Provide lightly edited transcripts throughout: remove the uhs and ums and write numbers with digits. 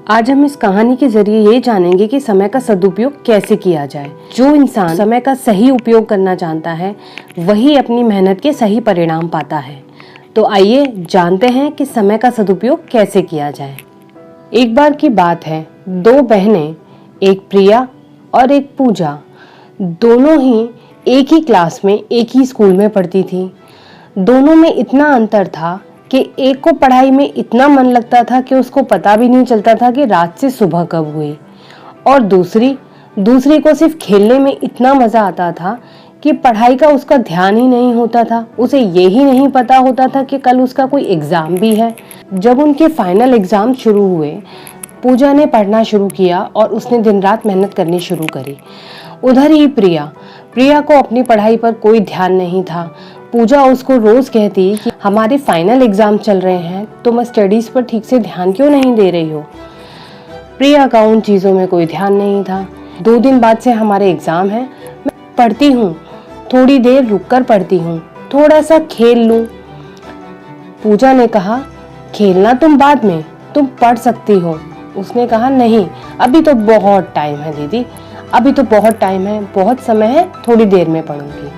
आज हम इस कहानी के जरिए ये जानेंगे कि समय का सदुपयोग कैसे किया जाए। जो इंसान समय का सही उपयोग करना जानता है वही अपनी मेहनत के सही परिणाम पाता है। तो आइए जानते हैं कि समय का सदुपयोग कैसे किया जाए। एक बार की बात है, दो बहनें, एक प्रिया और एक पूजा, दोनों ही एक ही क्लास में एक ही स्कूल में पढ़ती थी। दोनों में इतना अंतर था कि एक को पढ़ाई में इतना मन लगता था कि उसको पता भी नहीं चलता था कि रात से सुबह कब हुई, और दूसरी को सिर्फ खेलने में इतना मज़ा आता था कि पढ़ाई का उसका ध्यान ही नहीं होता था। उसे यही नहीं पता होता था कि कल उसका कोई एग्ज़ाम भी है। जब उनके फाइनल एग्ज़ाम शुरू हुए, पूजा ने पढ़ना शुरू किया और उसने दिन रात मेहनत करनी शुरू करी। उधर ही प्रिया को अपनी पढ़ाई पर कोई ध्यान नहीं था। पूजा उसको रोज कहती कि हमारे फाइनल एग्जाम चल रहे हैं, तुम स्टडीज पर ठीक से ध्यान क्यों नहीं दे रही हो। प्रिया का उन चीज़ों में कोई ध्यान नहीं था। 2 दिन बाद से हमारे एग्जाम है, मैं पढ़ती हूँ, थोड़ी देर रुककर पढ़ती हूँ, थोड़ा सा खेल लूँ। पूजा ने कहा, खेलना तुम बाद में, तुम पढ़ सकती हो। उसने कहा, नहीं, अभी तो बहुत टाइम है दीदी, अभी तो बहुत टाइम है, बहुत समय है, थोड़ी देर में पढ़ूंगी।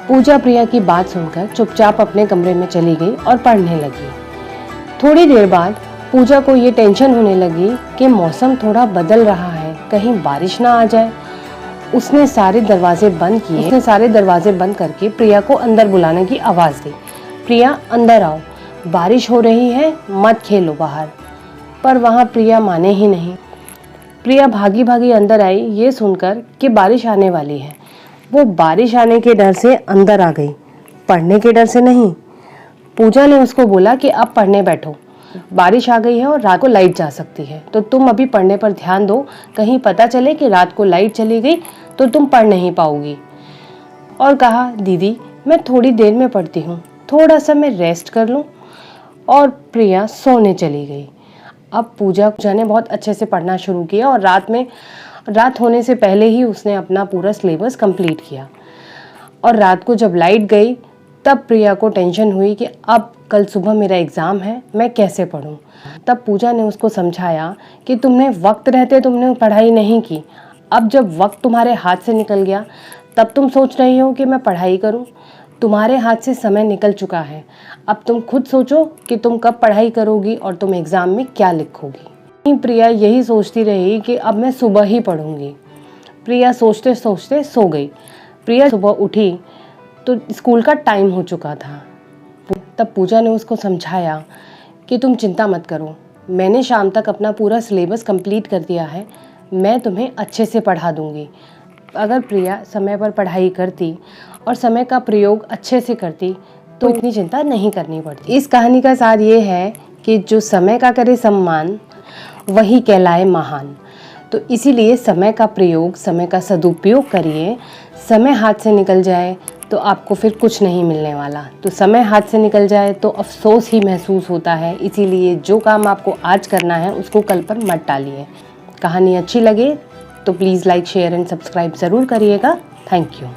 पूजा प्रिया की बात सुनकर चुपचाप अपने कमरे में चली गई और पढ़ने लगी। थोड़ी देर बाद पूजा को ये टेंशन होने लगी कि मौसम थोड़ा बदल रहा है, कहीं बारिश ना आ जाए। उसने सारे दरवाजे बंद करके प्रिया को अंदर बुलाने की आवाज़ दी। प्रिया, अंदर आओ, बारिश हो रही है, मत खेलो बाहर। पर वहाँ प्रिया माने ही नहीं। प्रिया भागी भागी अंदर आई, ये सुनकर कि बारिश आने वाली है। वो बारिश आने के डर से अंदर आ गई, पढ़ने के डर से नहीं। पूजा ने उसको बोला कि अब पढ़ने बैठो, बारिश आ गई है और रात को लाइट जा सकती है, तो तुम अभी पढ़ने पर ध्यान दो, कहीं पता चले कि रात को लाइट चली गई तो तुम पढ़ नहीं पाओगी। और कहा, दीदी मैं थोड़ी देर में पढ़ती हूँ, थोड़ा सा मैं रेस्ट कर लूँ। और प्रिया सोने चली गई। अब पूजा ने बहुत अच्छे से पढ़ना शुरू किया और रात होने से पहले ही उसने अपना पूरा सिलेबस कंप्लीट किया। और रात को जब लाइट गई तब प्रिया को टेंशन हुई कि अब कल सुबह मेरा एग्ज़ाम है, मैं कैसे पढूं। तब पूजा ने उसको समझाया कि तुमने वक्त रहते तुमने पढ़ाई नहीं की, अब जब वक्त तुम्हारे हाथ से निकल गया तब तुम सोच रही हो कि मैं पढ़ाई करूं। तुम्हारे हाथ से समय निकल चुका है, अब तुम खुद सोचो कि तुम कब पढ़ाई करोगी और तुम एग्ज़ाम में क्या लिखोगी। प्रिया यही सोचती रही कि अब मैं सुबह ही पढ़ूंगी। प्रिया सोचते सोचते सो गई। प्रिया सुबह उठी तो स्कूल का टाइम हो चुका था। तब पूजा ने उसको समझाया कि तुम चिंता मत करो, मैंने शाम तक अपना पूरा सिलेबस कंप्लीट कर दिया है, मैं तुम्हें अच्छे से पढ़ा दूंगी। अगर प्रिया समय पर पढ़ाई करती और समय का प्रयोग अच्छे से करती तो इतनी चिंता नहीं करनी पड़ती। इस कहानी का सार ये है कि जो समय का करे सम्मान वही कहलाए महान। तो इसीलिए समय का प्रयोग, समय का सदुपयोग करिए। समय हाथ से निकल जाए तो आपको फिर कुछ नहीं मिलने वाला। तो समय हाथ से निकल जाए तो अफसोस ही महसूस होता है। इसीलिए जो काम आपको आज करना है उसको कल पर मत टालिए। कहानी अच्छी लगे तो please like, share and subscribe ज़रूर करिएगा। Thank you.